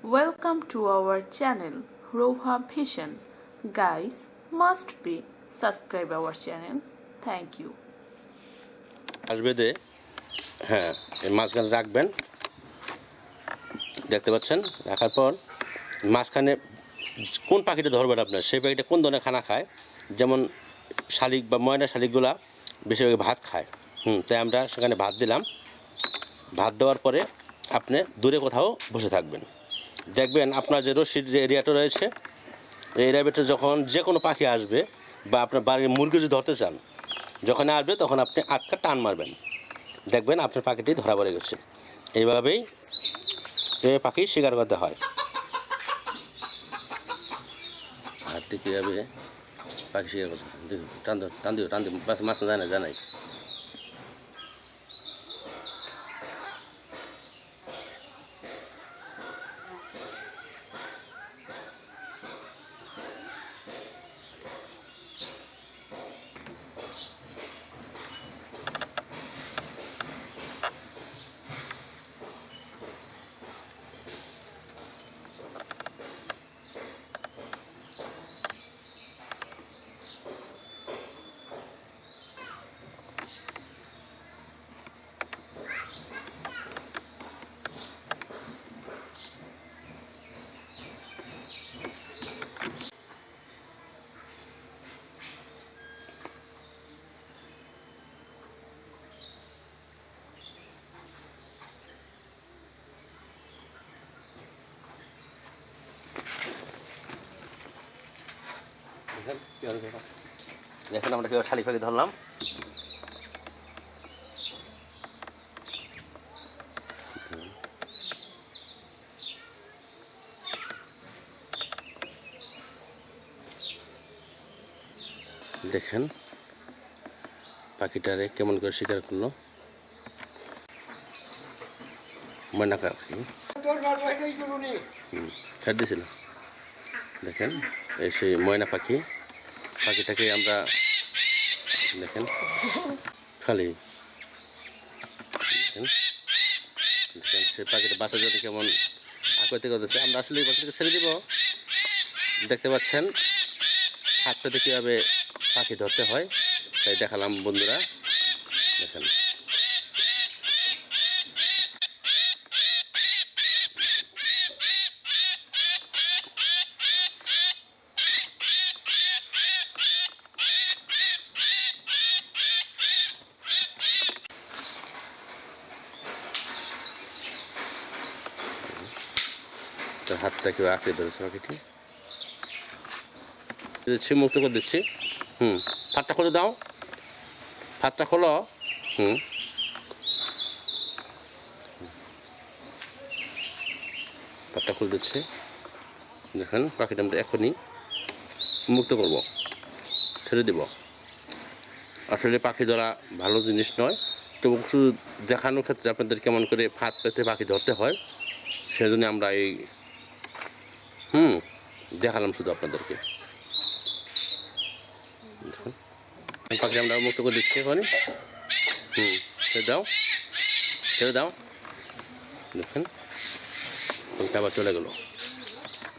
Welcome to our channel Roha Vision. Guys, must be subscribe our channel. Thank you. আসবে দে হ্যাঁ এই মাঝখানে রাখবেন, দেখতে পাচ্ছেন। রাখার পর মাঝখানে কোন পাখিটা ধরবেন আপনার, সেই পাখিটা কোন ধরনের খানা খায়, যেমন শালিক বা ময়না শালিকগুলা বেশিরভাগ ভাত খায়। তাই আমরা সেখানে ভাত দিলাম। ভাত দেওয়ার পরে আপনি দূরে কোথাও বসে থাকবেন। দেখবেন আপনার যে রশির যে এরিয়াটা রয়েছে, এই এরিয়ার ভিতরে যখন যে কোনো পাখি আসবে বা আপনার বাড়ির মুরগি যদি ধরতে চান, যখন আসবে তখন আপনি আটকা টান মারবেন, দেখবেন আপনার পাখিটি ধরা পড়ে গেছে। এইভাবেই পাখি শিকার করতে হয়। আর কীভাবে পাখি শিকার করতে টান দিও টান দিও টান দিও, বাস মাছ না জানাই। দেখেন আমরা কীভাবে শালিক পাখি ধরলাম। দেখেন পাখিটারে কেমন করে শিকার করলো ময়না পাখি। ছাড় দিয়েছিল। দেখেন এই সেই ময়না পাখি, পাখিটাকে আমরা দেখেন খালি দেখেন সে পাখিটা বাসার জন্য কেমন আকৃতি করতেছে। আমরা আসলে এই বাচ্চাটাকে ছেড়ে দিব। দেখতে পাচ্ছেন হাত পেতে কীভাবে পাখি ধরতে হয়, তাই দেখালাম বন্ধুরা। দেখেন তার হাতটা কেউ আঁকড়ে ধরেছে পাখিটি। দিচ্ছি, মুক্ত করে দিচ্ছি। ফাতটা খুলে দাও, ফাতটা খোলো। ফাতটা খুলে দিচ্ছি। দেখেন পাখিটা আমরা এখনই মুক্ত করব, ছেড়ে দেব। আসলে পাখি ধরা ভালো জিনিস নয়, তবু শুধু দেখানোর ক্ষেত্রে আপনাদের কেমন করে ফাঁদ পেতে পাখি ধরতে হয় সেজন্য আমরা এই দেখালাম শুধু আপনাদেরকে। পাখি আমরা মুক্ত করে দিচ্ছি এখন। ছেড়ে দাও, ছেড়ে দাও। দেখেন আবার চলে গেল।